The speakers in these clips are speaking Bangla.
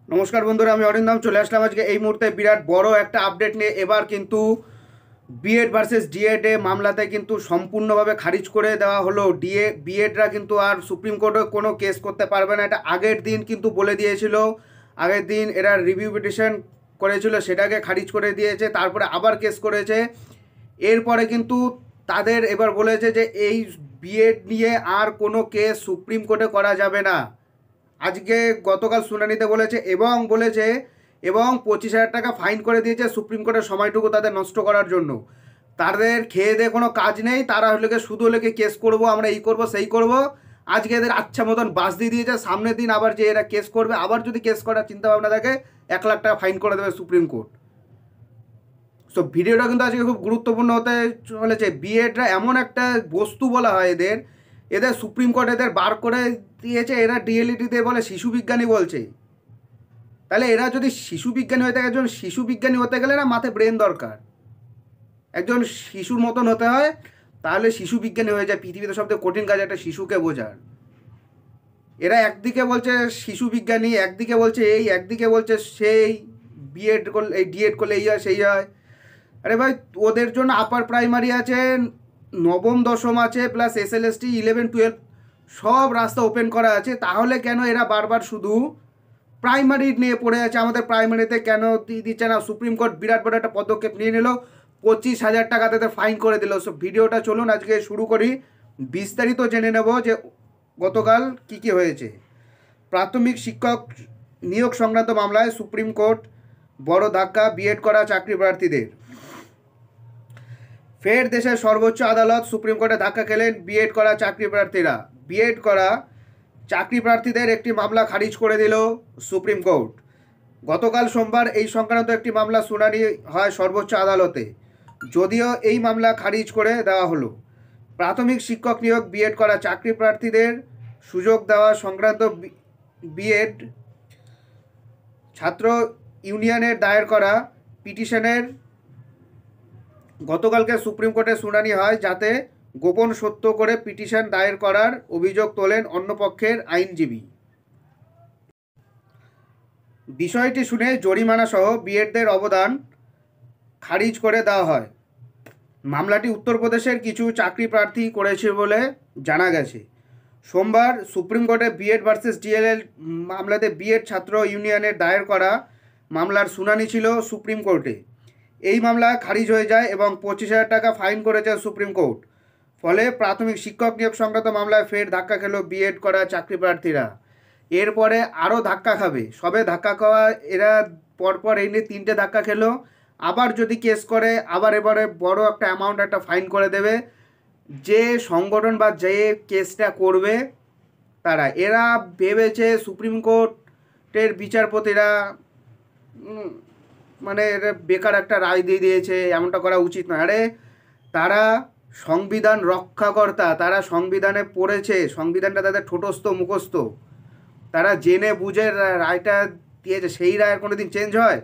নমস্কার বন্ধুরা, আমি অরিন্দম চলে আসলাম আজকে এই মুহূর্তে বিরাট বড় একটা আপডেট নিয়ে। এবার কিন্তু বিএড ভার্সেস ডিএড মামলাতে কিন্তু সম্পূর্ণভাবে খারিজ করে দেওয়া হলো। বিএডরা কিন্তু আর সুপ্রিম কোর্টে কোনো কেস করতে পারবে না। এটা আগের দিন কিন্তু বলে দিয়েছিল, আগের দিন এরা রিভিউ পিটিশন করেছিল, সেটাকে খারিজ করে দিয়েছে, তারপরে আবার কেস করেছে। এরপরে কিন্তু তাদের এবার বলেছে যে এই বিএড নিয়ে আর কোনো কেস সুপ্রিম কোর্টে করা যাবে না। আজকে গতকাল শুনানিতে বলেছে এবং 25,000 টাকা ফাইন করে দিয়েছে সুপ্রিম কোর্টের সময়টুকু তাদের নষ্ট করার জন্য। তাদের খেয়ে দিয়ে কোনো কাজ নেই, তারা শুধু কেস করব, আমরা এই করব সেই করব। আজকে এদের আচ্ছা মতন বাস দিয়ে দিয়েছে। সামনের দিন আবার যে এরা কেস করবে, আবার যদি কেস করার চিন্তাভাবনা থাকে 1 লাখ টাকা ফাইন করে দেবে সুপ্রিম কোর্ট। সো ভিডিওটা কিন্তু আজকে খুব গুরুত্বপূর্ণ হতে চলেছে। বিএডরা এমন একটা বস্তু বলা হয় এদের সুপ্রিম কোর্ট এদের বার করে দিয়েছে। এরা ডিএলইডিতে বলে শিশু বিজ্ঞানী বলছে। তাহলে এরা যদি শিশু বিজ্ঞানী হয়ে থাকে, একজন শিশু বিজ্ঞানী হতে গেলে না মাথায় ব্রেন দরকার, একজন শিশুর মতন হতে হয়, তাহলে শিশু বিজ্ঞানী হয়ে যায়। পৃথিবীতে সবথেকে কঠিন কাজ একটা শিশুকে বোঝার। এরা একদিকে বলছে শিশু বিজ্ঞানী, একদিকে বলছে এই, একদিকে বলছে সেই, বিএড করলে এই, ডিএড করলে এই হয় সেই হয়। আরে ভাই, ওদের জন্য আপার প্রাইমারি আছে, নবম দশম আছে, প্লাস এসএলএসটি 11-12 সব রাস্তা ওপেন করা আছে। তাহলে কেন এরা বারবার শুধু প্রাইমারি নিয়ে পড়ে আছে? আমাদের প্রাইমারিতে কেন দিচ্ছে না? সুপ্রিম কোর্ট বিরাট বড় একটা পদক্ষেপ নিয়ে নিল, 25,000 টাকা তাদের ফাইন করে দিল। সো ভিডিওটা চলুন আজকে শুরু করি, বিস্তারিত জেনে নেব যে গতকাল কি কি হয়েছে। প্রাথমিক শিক্ষক নিয়োগ সংক্রান্ত মামলায় সুপ্রিম কোর্ট বড় ধাক্কা, বিএড করা চাকরি প্রার্থীদের। ফের দেশের সর্বোচ্চ আদালত সুপ্রিম কোর্টে ধাক্কা খেলেন বিএড করা চাকরি প্রার্থীরা। বিএড করা চাকরি প্রার্থীদের একটি মামলা খারিজ করে দিল সুপ্রিম কোর্ট। গতকাল সোমবার এই সংক্রান্ত একটি মামলা শুনানি হয় সর্বোচ্চ আদালতে, যদিও এই মামলা খারিজ করে দেওয়া হলো। প্রাথমিক শিক্ষক নিয়োগ বিএড করা চাকরি প্রার্থীদের সুযোগ দেওয়া সংক্রান্ত বিএড ছাত্র ইউনিয়নের দায়ের করা পিটিশনের গতকালকে সুপ্রিম কোর্টে শুনানি হয়, যাতে গোপন সত্য করে পিটিশন দায়ের করার অভিযোগ তোলেন অন্য পক্ষের আইনজীবী। বিষয়টি শুনে জরিমানা সহ বিএডদের অবদান খারিজ করে দেওয়া হয়। মামলাটি উত্তরপ্রদেশের কিছু চাকরি প্রার্থী করেছে বলে জানা গেছে। সোমবার সুপ্রিম কোর্টে বিএড ভার্সেস ডিএলএড মামলাতে বিএড ছাত্র ইউনিয়নের দায়ের করা মামলার শুনানি ছিল সুপ্রিম কোর্টে। এই মামলা খারিজ হয়ে যায় এবং 25,000 টাকা ফাইন করেছে সুপ্রিম কোর্ট। ফলে প্রাথমিক শিক্ষক নিয়োগ সংক্রান্ত মামলায় ফের ধাক্কা খেল বিএড করা চাকরি প্রার্থীরা। এরপরে আরও ধাক্কা খাবে। সবে ধাক্কা খাওয়া এরা পরপর এই নিয়ে 3টে ধাক্কা খেলো। আবার যদি কেস করে, আবার এবারে বড় একটা অ্যামাউন্ট একটা ফাইন করে দেবে যে সংগঠন বা যে কেসটা করবে তারা। এরা ভেবেছে সুপ্রিম কোর্টের বিচারপতিরা মানে এটা বেকার একটা রায় দিয়ে দিয়েছে, এমনটা করা উচিত নয়। আরে তারা সংবিধান রক্ষাকর্তা, তারা সংবিধানে পড়েছে, সংবিধানটা তাদের ঠোঁটস্থ মুখস্থ, তারা জেনে বুঝে রায়টা দিয়েছে। সেই রায়ের কোনো দিন চেঞ্জ হয়?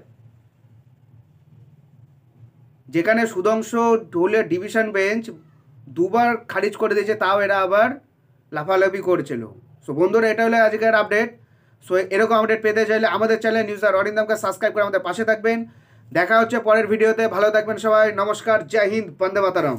যেখানে সুধাংশু ঢোলের ডিভিশন বেঞ্চ 2বার খারিজ করে দিয়েছে, তাও এরা আবার লাফালাফি করছিল। সো বন্ধুরা, এটা হলো আজকের আপডেট। সো এরকম আপডেট পেতে চাইলে আমাদের চ্যানেল নিউজ আর অরিন্দমকে সাবস্ক্রাইব করে আমাদের পাশে থাকবেন। দেখা হচ্ছে পরের ভিডিওতে। ভালো থাকবেন সবাই। নমস্কার, জয় হিন্দ, বন্দে মাতরম।